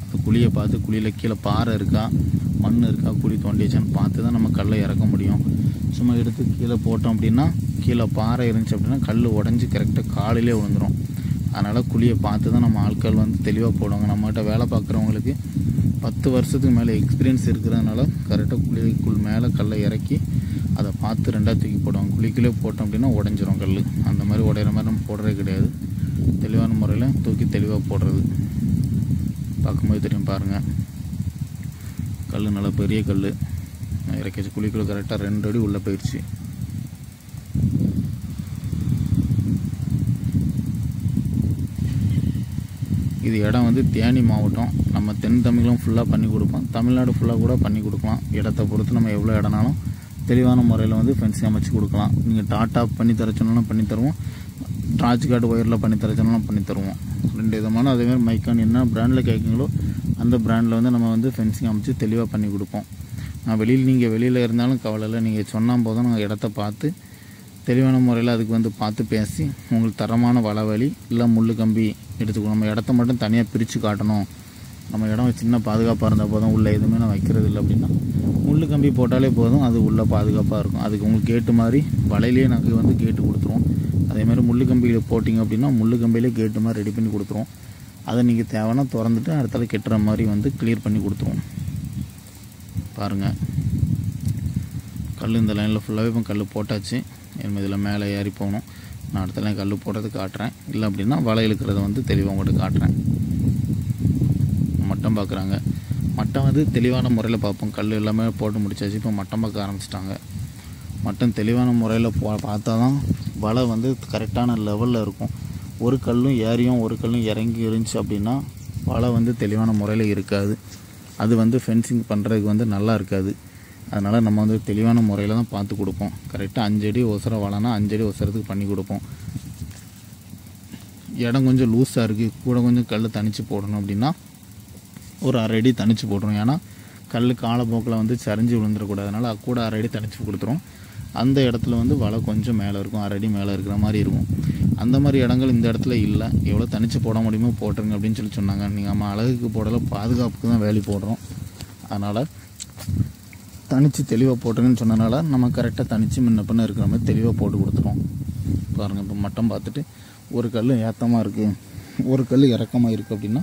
அது குழியை பார்த்து, குழியில் கீழே பாறை இருக்கா, மண் இருக்கா, குழி தோண்டியாச்சான்னு பார்த்து தான் நம்ம கல்லை இறக்க முடியும். சும்மா எடுத்து கீழே போட்டோம் அப்படின்னா, கீழே பாறை இருந்துச்சு அப்படின்னா கல் உடஞ்சி கரெக்டாக காலிலே விழுந்துடும். அதனால் குழியை பார்த்து தான் நம்ம ஆட்கள் வந்து தெளிவாக போடுவாங்க. நம்மகிட்ட வேலை பார்க்குறவங்களுக்கு 10 வருஷத்துக்கு மேலே எக்ஸ்பீரியன்ஸ் இருக்கிறதுனால கரெக்டாக குழிக்குள் மேலே கல்லை இறக்கி அதை பார்த்து 2ஆக தூக்கி போடுவாங்க. குழிக்குள்ளே போட்டோம் அப்படின்னா உடஞ்சிரும் கல். அந்த மாதிரி உடையிற மாதிரி நம்ம போடுறதே கிடையாது. தெளிவான முறையில் தூக்கி தெளிவாக போடுறது. பார்க்கும்போது தெரியும் பாருங்கள், கல் நல்லா பெரிய கல் இறக்கிச்சு. குழிக்குள்ள கரெக்டாக 2 அடி உள்ளே போயிடுச்சு. இது இடம் வந்து தேனி மாவட்டம். நம்ம தென் தமிழும் ஃபுல்லாக பண்ணி கொடுப்போம், தமிழ்நாடு ஃபுல்லாக கூட பண்ணி கொடுக்கலாம். இடத்தை பொறுத்து நம்ம எவ்வளோ இடம்னாலும் தெளிவான முறையில் வந்து ஃபென்சிங் அமைச்சு கொடுக்கலாம். நீங்கள் டாட்டா பண்ணி தர சொன்னாலும் பண்ணி தருவோம், ராஜ் கார்டு ஒயரில் பண்ணி தர சொன்னாலும் பண்ணி தருவோம். 2 விதமான. அதேமாதிரி மைக்கான் என்ன பிராண்டில் கேட்குங்களோ அந்த பிராண்டில் வந்து நம்ம வந்து ஃபென்சிங் அமைச்சு தெளிவாக பண்ணி கொடுப்போம். நீங்கள் வெளியில் இருந்தாலும் கவலை இல்லை, நீங்கள் சொன்னால் போதும் நாங்கள் இடத்த பார்த்து தெளிவான முறையில் அதுக்கு வந்து பார்த்து பேசி உங்களுக்கு தரமான வலை வலி இல்லை முள் கம்பி எடுத்துக்கணும். நம்ம இடத்த மட்டும் தனியாக பிரித்து காட்டணும், நம்ம இடம் சின்ன பாதுகாப்பாக இருந்தால் போதும், உள்ளே எதுவுமே நான் வைக்கிறது இல்லை அப்படின்னா முள் கம்பி போட்டாலே போதும், அது உள்ளே பாதுகாப்பாக இருக்கும். அதுக்கு உங்களுக்கு கேட்டு மாதிரி வலையிலே நாங்கள் வந்து கேட்டு கொடுத்துருவோம். அதேமாதிரி முள் கம்பியில் போட்டிங்க அப்படின்னா முள் கம்பியிலே கேட்டு மாதிரி ரெடி பண்ணி கொடுத்துருவோம். அதை நீங்கள் தேவைன்னா திறந்துட்டு அடுத்தால கெட்டுற மாதிரி வந்து கிளியர் பண்ணி கொடுத்துருவோம். பாருங்கள், கல் இந்த லைனில் ஃபுல்லாகவே இப்போ கல் போட்டாச்சு. இதில் மேலே ஏறி போகணும். நான் அடுத்த லைன் கல் போடுறது காட்டுறேன். இல்லை அப்படின்னா வலை இழுக்கிறத வந்து தெளிவாக உங்கள்கிட்ட காட்டுறேன். மட்டம் பார்க்குறாங்க. மட்டம் வந்து தெளிவான முறையில் பார்ப்போம். கல் எல்லாமே போட்டு முடிச்சாச்சு. இப்போ மட்டம் பார்க்க ஆரம்பிச்சிட்டாங்க. மட்டம் தெளிவான முறையில் பார்த்தா தான் வலை வந்து கரெக்டான லெவலில் இருக்கும். ஒரு கல்லும் ஏறியும் ஒரு கல்லும் இறங்கி இருந்துச்சு அப்படின்னா வலை வந்து தெளிவான முறையில் இருக்காது. அது வந்து ஃபென்சிங் பண்ணுறதுக்கு வந்து நல்லா இருக்காது. அதனால் நம்ம வந்து தெளிவான முறையில் தான் பார்த்து கொடுப்போம். கரெக்டாக 5 அடி ஒசரம் வளனா 5 அடி ஒசரத்துக்கு பண்ணி கொடுப்போம். இடம் கொஞ்சம் லூஸாக இருக்குது, கூட கொஞ்சம் கல் தனித்து போடணும் அப்படின்னா ஒரு 1/2 அடி தனித்து போட்டுரும். ஏன்னா கல் காலப்போக்கில் வந்து சரிஞ்சு விழுந்துடக்கூடாது. அதனால் கூட 1/2 அடி தனித்து கொடுத்துரும். அந்த இடத்துல வந்து வலை கொஞ்சம் மேலே இருக்கும், 1/2 அடி மேலே இருக்கிற மாதிரி இருக்கும். அந்த மாதிரி இடங்கள் இந்த இடத்துல இல்லை. எவ்வளோ தனித்து போட முடியுமோ போட்டுருங்க அப்படின்னு சொல்லி சொன்னாங்க. நீங்கள் நம்ம அழகுக்கு போடலை, பாதுகாப்புக்கு தான் வேலி போடுறோம். அதனால் தனித்து தெளிவாக போட்டுருங்கன்னு சொன்னனால நம்ம கரெக்டாக தனித்து முன்ன பின்ன இருக்கிற மாதிரி தெளிவாக போட்டு கொடுத்துருவோம். பாருங்கள், இப்போ மட்டம் பார்த்துட்டு ஒரு கல் ஏற்றமாக இருக்குது, ஒரு கல் இறக்கமாக இருக்குது அப்படின்னா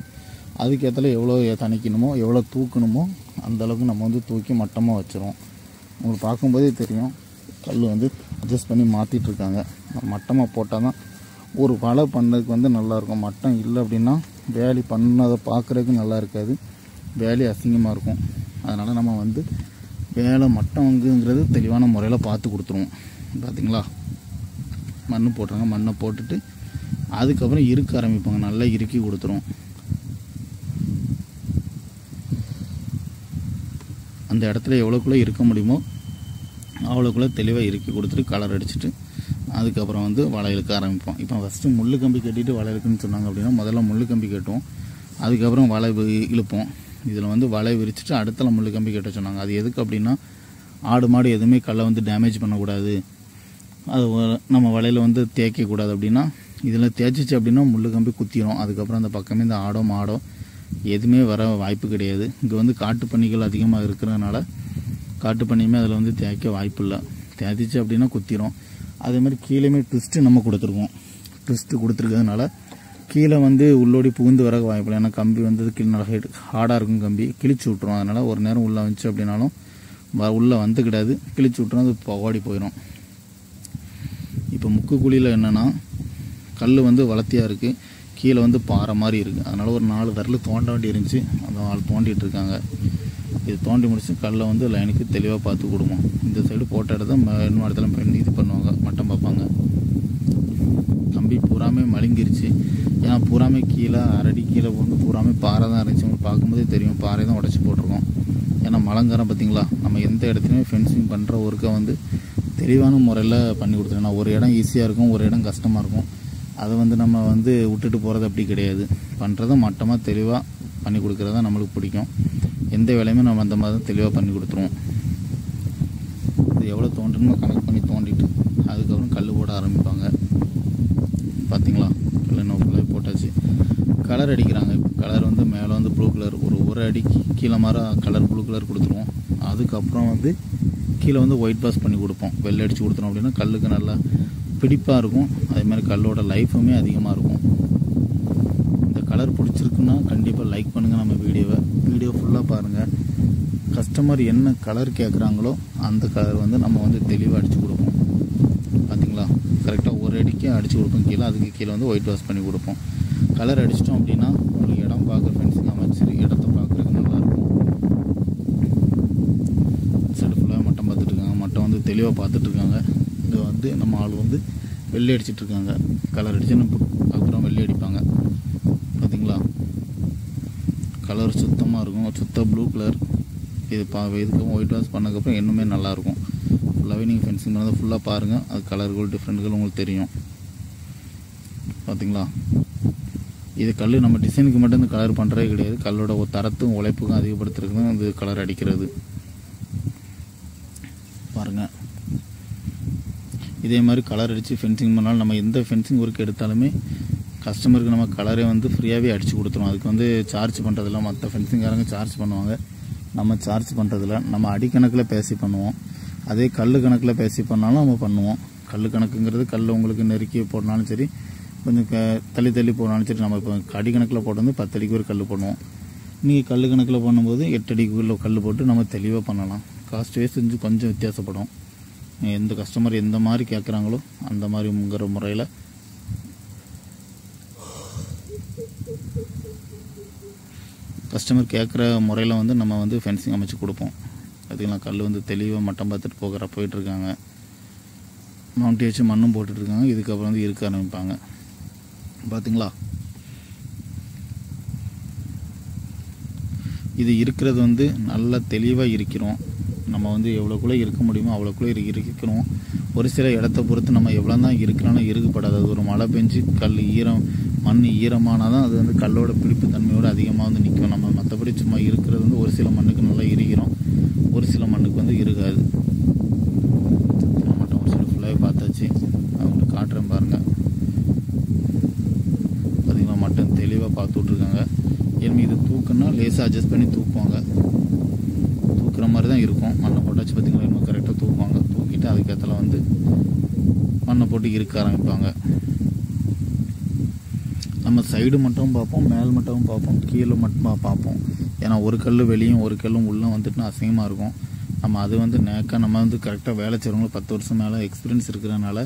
அதுக்கேற்றால எவ்வளோ தணிக்கணுமோ எவ்வளோ தூக்கணுமோ அந்தளவுக்கு நம்ம வந்து தூக்கி மட்டமாக வச்சுருவோம். உங்களுக்கு பார்க்கும்போதே தெரியும் கல் வந்து அட்ஜஸ்ட் பண்ணி மாற்றிட்டுருக்காங்க. மட்டமாக போட்டால் தான் ஒரு வலை பண்ணதுக்கு வந்து நல்லாயிருக்கும். மட்டம் இல்லை அப்படின்னா வேலி பண்ணதை பார்க்குறதுக்கு நல்லா இருக்காது, வேலி அசிங்கமாக இருக்கும். அதனால் நம்ம வந்து வேலை மட்டம்ங்கிறது தெளிவான முறையில் பார்த்து கொடுத்துருவோம். பார்த்திங்களா, மண் போட்டுறாங்க. மண்ணை போட்டுட்டு அதுக்கப்புறம் இருக்க ஆரம்பிப்பாங்க. நல்லா இறுக்கி கொடுத்துரும். அந்த இடத்துல எவ்வளோக்குள்ளே இருக்க முடியுமோ அவ்வளோக்குள்ளே தெளிவாக இறுக்கி கொடுத்துட்டு கலர் அடிச்சுட்டு அதுக்கப்புறம் வந்து வலை இழுக்க ஆரம்பிப்போம். இப்போ ஃபஸ்ட்டு முள் கம்பி கட்டிட்டு வலை இழுக்குன்னு சொன்னாங்க அப்படின்னா முதல்ல முள் கம்பி கட்டுவோம், அதுக்கப்புறம் வலை இழுப்போம். இதில் வந்து வலை விரிச்சிட்டு அடுத்தல முள் கம்பி கட்ட சொன்னாங்க. அது எதுக்கு அப்படின்னா ஆடு மாடு எதுவுமே கல்லை வந்து டேமேஜ் பண்ணக்கூடாது, அது நம்ம வலையில் வந்து தேய்க்கக்கூடாது. அப்படின்னா இதில் தேய்ச்சிச்சு அப்படின்னா முள் கம்பி குத்திடும். அதுக்கப்புறம் அந்த பக்கமே இந்த ஆடோ மாடோ எதுவுமே வர வாய்ப்பு கிடையாது. இங்கே வந்து காட்டு பன்னிகள் அதிகமாக இருக்கிறதுனால காட்டு பன்னியுமே அதில் வந்து தேய்க்க வாய்ப்பு இல்லை. தேய்ச்சிச்சு அப்படின்னா குத்திடும். அதேமாதிரி கீழேயுமே ட்விஸ்ட்டு நம்ம கொடுத்துருக்கோம். ட்விஸ்ட்டு கொடுத்துருக்கிறதுனால கீழே வந்து உள்ளோடி புகுந்து வர வாய்ப்பு இல்லை. ஏன்னா கம்பி வந்து கீழே நல்லா ஹார்டாக இருக்கும், கம்பி கிழிச்சு விட்ரும். அதனால் ஒரு நேரம் உள்ளே வந்துச்சு அப்படின்னாலும் உள்ளே வந்து கிடையாது, கிழிச்சு விட்ரும், அது ஓடி போயிடும். இப்போ முக்கு குழியில் என்னென்னா கல் வந்து வளர்த்தியாக இருக்குது, கீழே வந்து பாறை மாதிரி இருக்குது. அதனால் ஒரு 4 விரல் தோண்ட வேண்டி இருந்துச்சு, அந்த ஆள் தோண்டிகிட்டு இருக்காங்க. இது தோண்டி முடிச்சு கல்லை வந்து லைனுக்கு தெளிவாக பார்த்து கொடுப்போம். இந்த சைடு போட்ட இடத்த இன்னும் இடத்துல இது பண்ணுவாங்க, மட்டம் பார்ப்பாங்க. கம்பி பூராமே மழுங்கிருச்சு. ஏன்னா பூராமே கீழே 1/2 அடி கீழே வந்து பூராமே பாறை தான் இருந்துச்சு. உங்களுக்கு பார்க்கும்போதே தெரியும், பாறை தான் உடச்சி போட்டிருக்கோம். ஏன்னா மழங்காரம் பார்த்திங்களா, நம்ம எந்த இடத்துலையுமே ஃபென்சிங் பண்ணுற ஒர்க்கை வந்து தெளிவான முறையில் பண்ணி கொடுத்துருவோம். ஒரு இடம் ஈஸியாக இருக்கும், ஒரு இடம் கஷ்டமாக இருக்கும். அதை வந்து நம்ம வந்து விட்டுட்டு போகிறது அப்படி கிடையாது. பண்ணுறத மட்டமாக தெளிவாக பண்ணி கொடுக்குறது தான் நம்மளுக்கு பிடிக்கும். எந்த வேலையுமே நம்ம அந்த மாதிரி தான் தெளிவாக பண்ணி கொடுத்துருவோம். இது எவ்வளோ தோண்டணுமோ கணக்கு பண்ணி தோண்டிட்டு அதுக்கப்புறம் கல் போட ஆரம்பிப்பாங்க. பார்த்திங்களா, கல் நோக்கில் போட்டாச்சு. கலர் அடிக்கிறாங்க. இப்போ கலர் வந்து மேலே வந்து ப்ளூ கலர், ஒரு அடிக்கு கீழே மாதிரி கலர் ப்ளூ கலர் கொடுத்துருவோம். அதுக்கப்புறம் வந்து கீழே வந்து ஒயிட் வாஷ் பண்ணி கொடுப்போம். வெள்ளை அடித்து கொடுத்துரும் அப்படின்னா கல்லுக்கு நல்லா பிடிப்பாக இருக்கும். அதேமாதிரி கல்லோட லைஃபுமே அதிகமாக இருக்கும். இந்த கலர் பிடிச்சிருக்குன்னா கண்டிப்பாக லைக் பண்ணுங்கள் நம்ம வீடியோ ஃபுல்லாக பாருங்கள். கஸ்டமர் என்ன கலர் கேட்குறாங்களோ அந்த கலர் வந்து நம்ம வந்து தெளிவாக அடித்து கொடுப்போம். பார்த்திங்களா, கரெக்டாக ஒரு அடிக்கு அடித்து கொடுப்போம். கீழே அதுக்கு கீழே வந்து ஒயிட் வாஷ் பண்ணி கொடுப்போம். கலர் அடிச்சிட்டோம் அப்படின்னா உங்களுக்கு இடம் பார்க்குற ஃபென்சிங் அமைச்சு இடத்த பார்க்குறதுக்கு நல்லாயிருக்கும். சைடு ஃபுல்லாக மட்டம் பார்த்துட்ருக்காங்க. மட்டம் வந்து தெளிவாக பார்த்துட்ருக்காங்க. இங்கே வந்து நம்ம ஆள் வந்து வெள்ளை அடிச்சிட்ருக்காங்க. கலர் அடித்து அப்புறம் வெள்ளை அடிப்பாங்க. பார்த்திங்களா, கலர் சுத்தமாக இருக்கும், சுத்த ப்ளூ கலர். இது இதுக்கப்புறம் ஒயிட் வாஷ் பண்ணதுக்கப்புறம் இன்னுமே நல்லாயிருக்கும். ஃபுல்லாகவே நீங்கள் ஃபென்சிங் பண்ணதை ஃபுல்லாக பாருங்கள். அது கலர்கள் டிஃப்ரெண்ட்கள் உங்களுக்கு தெரியும். பார்த்திங்களா, இது கல் நம்ம டிசைனுக்கு மட்டும் இந்த கலர் பண்ணுறதே கிடையாது. கல்லோட ஒரு தரத்தும் உழைப்புக்கும் அதிகப்படுத்துறதுக்கு தான் இது கலர் அடிக்கிறது. பாருங்கள், இதே மாதிரி கலர் அடித்து ஃபென்சிங் பண்ணாலும் நம்ம எந்த ஃபென்சிங் ஒர்க் எடுத்தாலுமே கஸ்டமருக்கு நம்ம கலரே வந்து ஃப்ரீயாகவே அடித்து கொடுத்துருவோம். அதுக்கு வந்து சார்ஜ் பண்ணுறதில்ல. மற்ற ஃபென்சிங்காரங்க சார்ஜ் பண்ணுவாங்க, நம்ம சார்ஜ் பண்ணுறதில்ல. நம்ம அடிக்கணக்கில் பேசி பண்ணுவோம். அதே கல் கணக்கில் பேசி பண்ணாலும் நம்ம பண்ணுவோம். கல் கணக்குங்கிறது கல் உங்களுக்கு நெருக்கி போடனாலும் சரி, கொஞ்சம் தள்ளி போனாலும் சரி. நம்ம இப்போ அடி கணக்கில் போட்டு வந்து 10 அடிக்கு ஒரு கல் பண்ணுவோம். நீங்கள் கல் கணக்கில் பண்ணும்போது 8 அடிக்குள்ள கல் போட்டு நம்ம தெளிவாக பண்ணலாம். காஸ்ட் வைஸ் கொஞ்சம் வித்தியாசப்படும். எந்த கஸ்டமர் எந்த மாதிரி கேட்குறாங்களோ அந்த மாதிரிங்கிற முறையில் கஸ்டமர் கேட்குற முறையில் வந்து நம்ம வந்து ஃபென்சிங் அமைச்சு கொடுப்போம். பார்த்திங்களா, கல் வந்து தெளிவாக மட்டம் பார்த்துட்டு போயிட்டுருக்காங்க. மவுண்டி வச்சு மண்ணும் போட்டுட்ருக்காங்க. இதுக்கப்புறம் வந்து இருக்க ஆரம்பிப்பாங்க. பார்த்திங்களா, இது இருக்கிறது வந்து நல்லா தெளிவாக இருக்கிறோம். நம்ம வந்து எவ்வளோக்குள்ளே இருக்க முடியுமோ அவ்வளோக்குள்ளே இருக்கிறோம். ஒரு சில இடத்த பொறுத்து நம்ம எவ்வளோ தான் இருக்கலாம்னா இருக்கப்படாது. அது ஒரு மழை பெஞ்சு மண் ஈரமானால் தான் அது வந்து கல்லோட பிடிப்பு தன்மையோடு அதிகமாக வந்து நிற்கும். நம்ம மற்றபடி சும்மா இருக்கிறது வந்து ஒரு சில மண்ணுக்கு நல்லா இருக்கிறோம், ஒரு சில மண்ணுக்கு வந்து இருக்காது. மட்டும் ஒரு சில ஃபுல்லாகவே பார்த்தாச்சு, அவங்களுக்கு காட்டுறேன் பாருங்கள். பார்த்திங்கன்னா மட்டும் தெளிவாக பார்த்து விட்ருக்காங்க. ஏன்னா இது தூக்குன்னா லேசாக அட்ஜஸ்ட் பண்ணி தூக்குவாங்க. தூக்குற மாதிரி தான் இருக்கும். மண்ணை போட்டாச்சு பார்த்திங்களா, இன்னும் கரெக்டாக தூக்குவாங்க. தூக்கிட்டு அதுக்கேற்ற வந்து மண்ணை போட்டு இருக்க ஆரம்பிப்பாங்க. நம்ம சைடு மட்டும் பார்ப்போம், மேல் மட்டும் பார்ப்போம், கீழே மட்டும் பார்ப்போம். ஏன்னா ஒரு கல் வெளியும் ஒரு கல்லும் உள்ளே வந்துட்டுனா அசிங்கமாக இருக்கும். நம்ம அது வந்து நேக்காக நம்ம வந்து கரெக்டாக வேலை செய்கிறவங்களும் 10 வருஷம் மேலே எக்ஸ்பீரியன்ஸ் இருக்கிறதுனால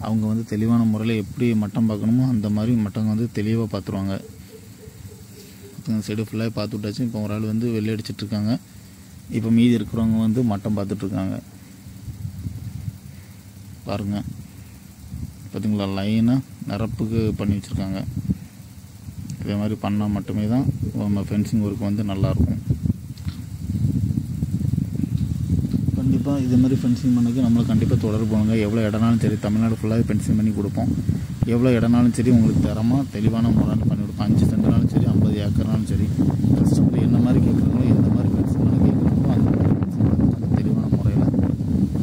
அவங்க வந்து தெளிவான முறையில் எப்படி மட்டம் பார்க்கணுமோ அந்த மாதிரி மட்டம் வந்து தெளிவாக பார்த்துருவாங்க. சைடு ஃபுல்லாக பார்த்து விட்டாச்சு. இப்போ ஒரு ஆள் வந்து வெள்ளை அடிச்சிட்ருக்காங்க. இப்போ மீதி இருக்கிறவங்க வந்து மட்டம் பார்த்துட்ருக்காங்க. பாருங்கள், பார்த்திங்களா, லைனாக நிரப்புக்கு பண்ணி வச்சுருக்காங்க. இதே மாதிரி பண்ணால் மட்டுமே தான் நம்ம ஃபென்சிங் ஒர்க் வந்து நல்லாயிருக்கும். கண்டிப்பாக இதே மாதிரி ஃபென்சிங் பண்ணக்கு நம்மளை கண்டிப்பாக தொடர்பு பண்ணுங்க. எவ்வளோ இடம்னாலும் சரி, தமிழ்நாடு ஃபுல்லாகவே ஃபென்சிங் பண்ணி கொடுப்போம். எவ்வளோ இடம்னாலும் சரி உங்களுக்கு தரமாக தெளிவான முறைன்னு பண்ணி கொடுப்போம். 5 சென்ட்னாலும் சரி, 50 ஏக்கர்னாலும் சரி, கஸ்டமர் என்ன மாதிரி கேட்குறாங்களோ, எந்த மாதிரி ஃபென்சிங் பண்ண கேட்குறாங்களோ அந்த மாதிரி ஃபென்சிங் பண்ணி தெளிவான முறையில்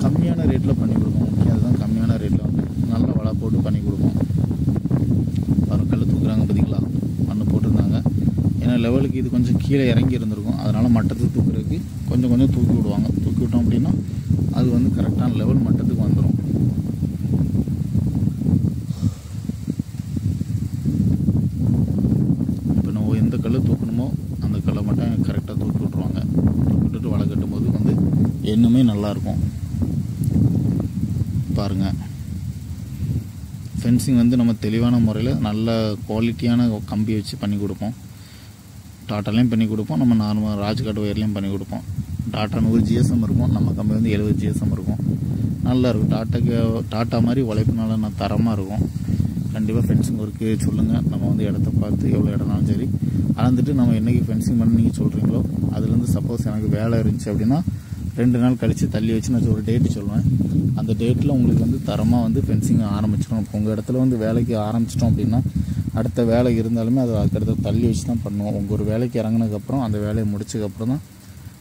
கம்மியான ரேட்டில் பண்ணி கொடுப்போம். முக்கியம் அதுதான், கம்மியான ரேட்டில் வந்து நல்ல வலை போட்டு பண்ணி கொடுப்போம். பாருங்கள், கல் தூக்குறாங்க பார்த்திங்களா, மண் போட்டிருந்தாங்க. ஏன்னா லெவலுக்கு இது கொஞ்சம் கீழே இறங்கி இருந்திருக்கும். அதனால் மட்டத்தை தூக்குறதுக்கு கொஞ்சம் தூக்கி விடுவாங்க. தூக்கி விட்டோம் அப்படின்னா அது வந்து கரெக்டான லெவல் மட்டத்துக்கு வந்துடும். இப்போ நம்ம எந்த கல் தூக்கணுமோ அந்த கல்லை மட்டும் கரெக்டாக தூக்கி விட்ருவாங்க. தூக்கி விட்டுட்டு வலை கட்டும் போது வந்து இன்னுமே நல்லாயிருக்கும். பாருங்கள், ஃபென்சிங் வந்து நம்ம தெளிவான முறையில் நல்ல குவாலிட்டியான கம்பி வச்சு பண்ணி கொடுப்போம். டாட்டாலையும் பண்ணி கொடுப்போம், நம்ம நார்மல் ராஜ்காட் ஒயர்லேயும் பண்ணி கொடுப்போம். டாட்டா 100 GSM இருக்கும், நம்ம கம்பி வந்து 70 GSM இருக்கும். நல்லாயிருக்கும். டாட்டா மாதிரி உழைப்புனால நான் தரமாக இருக்கும். கண்டிப்பாக ஃபென்சிங் ஒர்க்கு சொல்லுங்கள். நம்ம வந்து இடத்த பார்த்து எவ்வளோ இடம்னாலும் சரி அளந்துட்டு நம்ம என்றைக்கு ஃபென்சிங் பண்ண நீங்கள் சொல்கிறீங்களோ அதுலேருந்து சப்போஸ் எனக்கு வேலை இருந்துச்சு அப்படின்னா 2 நாள் கழித்து தள்ளி வச்சு நான் ஒரு டேட்டு சொல்லுவேன். அந்த டேட்டில் உங்களுக்கு வந்து தரமாக வந்து ஃபென்சிங் ஆரம்பிச்சிடும். இப்போ உங்கள் இடத்துல வந்து வேலைக்கு ஆரம்பிச்சிட்டோம் அப்படின்னா அடுத்த வேலை இருந்தாலுமே அதை அதுக்கடுத்து தள்ளி வச்சு தான் பண்ணுவோம். உங்கள் ஒரு வேலைக்கு இறங்கினதுக்கப்புறம் அந்த வேலையை முடிச்சதுக்கப்புறம் தான்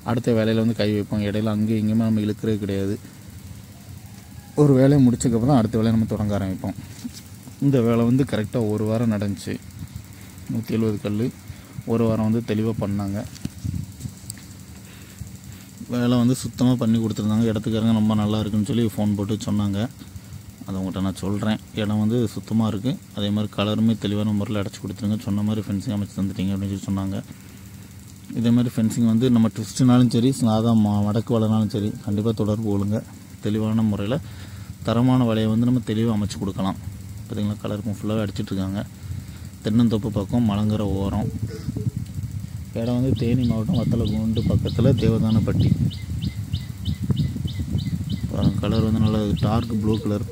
அடுத்த வேலையில் வந்து கை வைப்போம். இடையில அங்கேயும் இங்கேயுமே நம்ம இழுக்கிறதே கிடையாது. ஒரு வேலையை முடிச்சதுக்கப்புறம் தான் அடுத்த வேலையை நம்ம தொடங்க ஆரம்பிப்போம். இந்த வேலை வந்து கரெக்டாக ஒரு வாரம் நடந்துச்சு. 170 கல் ஒரு வாரம் வந்து தெளிவாக பண்ணாங்க. வேலை வந்து சுத்தமாக பண்ணி கொடுத்துருந்தாங்க. இடத்துக்காரங்க ரொம்ப நல்லா இருக்குன்னு சொல்லி ஃபோன் போட்டு சொன்னாங்க. அதை உங்கள்கிட்ட நான் சொல்கிறேன். இடம் வந்து சுத்தமாக இருக்குது, அதே மாதிரி கலருமே தெளிவான முறையில் அடைச்சி கொடுத்துருங்க, சொன்ன மாதிரி ஃபென்சிங் அமைச்சு தந்துட்டீங்க அப்படின்னு சொல்லி சொன்னாங்க. இதே மாதிரி ஃபென்சிங் வந்து நம்ம ட்விஸ்ட்னாலும் சரி, சாதா வடக்கு வலைனாலும் சரி, கண்டிப்பாக தொடர்பு கொள்ளுங்க. தெளிவான முறையில் தரமான வலையை வந்து நம்ம தெளிவாக அமைச்சு கொடுக்கலாம். பார்த்திங்களா, கலருக்கும் ஃபுல்லாகவே அடிச்சிட்ருக்காங்க. தென்னந்தோப்பு பக்கம் மலங்கர ஓரம். இடம் வந்து தேனி மாவட்டம் வத்தலகுண்டு பக்கத்தில் தேவதானப்பட்டி. கலர் வந்து நல்லா டார்க் ப்ளூ கலர்.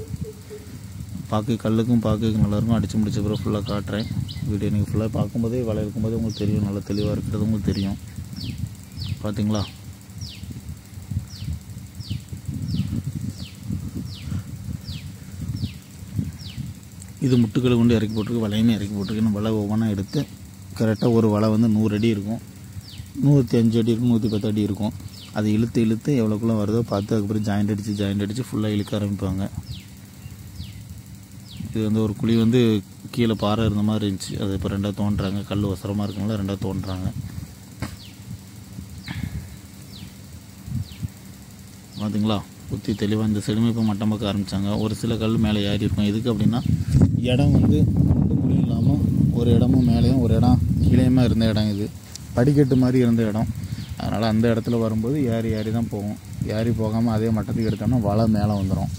பார்க்க கல்லுக்கும் பார்க்க நல்லாயிருக்கும். அடித்து முடிச்ச பிறகு ஃபுல்லாக காட்டுறேன். வீடியோ நீங்கள் ஃபுல்லாக பார்க்கும்போதே வலை இருக்கும்போதே உங்களுக்கு தெரியும், நல்லா தெளிவாக இருக்கிறது உங்களுக்கு தெரியும். பார்த்தீங்களா, இது முட்டுக்களை கொண்டு இறக்கி போட்டிருக்கு, வலையுமே இறக்கி போட்டிருக்கு. நம்ம வலை ஒவ்வொன்றா எடுத்து கரெக்டாக ஒரு வலை வந்து 100 அடி இருக்கும், 105 அடி இருக்கும், 110 அடி இருக்கும். அது இழுத்து எவ்வளோக்குள்ளே வருதோ பார்த்து அதுக்கப்புறம் ஜாயிண்ட் அடித்து ஃபுல்லாக இழுக்க ஆரம்பிப்பாங்க. இது வந்து ஒரு குழி வந்து கீழே பாறை இருந்த மாதிரி இருந்துச்சு, அது இப்போ 2ஆக தோன்றுறாங்க. கல் ஒசரமாக இருக்கனால 2ஆக தோன்றுறாங்க. பார்த்தீங்களா, குத்தி தெளிவாக இந்த சைடுமே இப்போ மட்டம் பார்க்க ஆரம்பித்தாங்க. ஒரு சில கல் மேலே ஏறி இருக்கும். எதுக்கு அப்படின்னா இடம் வந்து ரெண்டு குழி இல்லாமல் ஒரு இடமும் மேலேயும் ஒரு இடம் கீழேயுமா இருந்த இடம், இது படிக்கட்டு மாதிரி இருந்த இடம். அதனால் அந்த இடத்துல வரும்போது ஏறி தான் போகும். ஏறி போகாமல் அதே மட்டத்துக்கு எடுத்தோம்னா வலை மேலே வந்துடும்.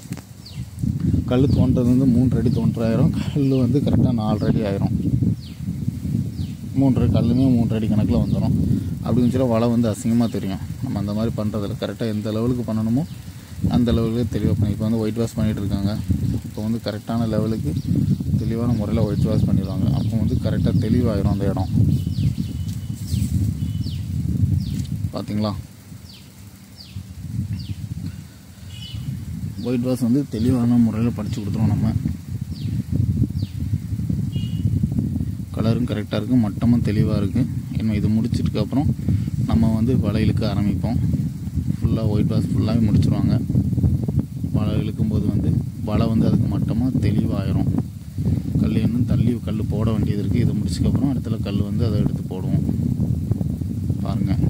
கல் தோன்றது வந்து 3 அடி தோன்றாயிரம், கல் வந்து கரெக்டாக 4 அடி ஆயிரும். 3 கல்லுமே 3 அடி கணக்கில் வந்துடும். அப்படின்னு சொல்லி வலை வந்து அசிங்கமாக தெரியும். நம்ம அந்த மாதிரி பண்ணுறதில்ல. கரெக்டாக எந்த லெவலுக்கு பண்ணணுமோ அந்த லெவலுக்கு தெளிவாக பண்ணி இப்போ வந்து ஒயிட் வாஷ் பண்ணிகிட்டு இருக்காங்க. இப்போ வந்து கரெக்டான லெவலுக்கு தெளிவான முறையில் ஒயிட் வாஷ் பண்ணிடுவாங்க. அப்போ வந்து கரெக்டாக தெளிவாயிரும் அந்த இடம். பார்த்தீங்களா? ஒயிட் வாஷ் வந்து தெளிவான முறையில் படித்து கொடுத்துருவோம். நம்ம கலரும் கரெக்டாக இருக்குது, மட்டமும் தெளிவாக இருக்குது. ஏன்னா இது முடிச்சதுக்கப்புறம் நம்ம வந்து வலை இழுக்க ஆரம்பிப்போம். ஃபுல்லாக ஒயிட் வாஷ் ஃபுல்லாகவே முடிச்சிருவாங்க. வலை இழுக்கும்போது வந்து வலை வந்து அதுக்கு மட்டமாக தெளிவாகிடும். கல் இன்னும் தள்ளி கல் போட வேண்டியது இருக்குது. இதை முடிச்சதுக்கப்புறம் இடத்துல கல் வந்து அதை எடுத்து போடுவோம். பாருங்கள்.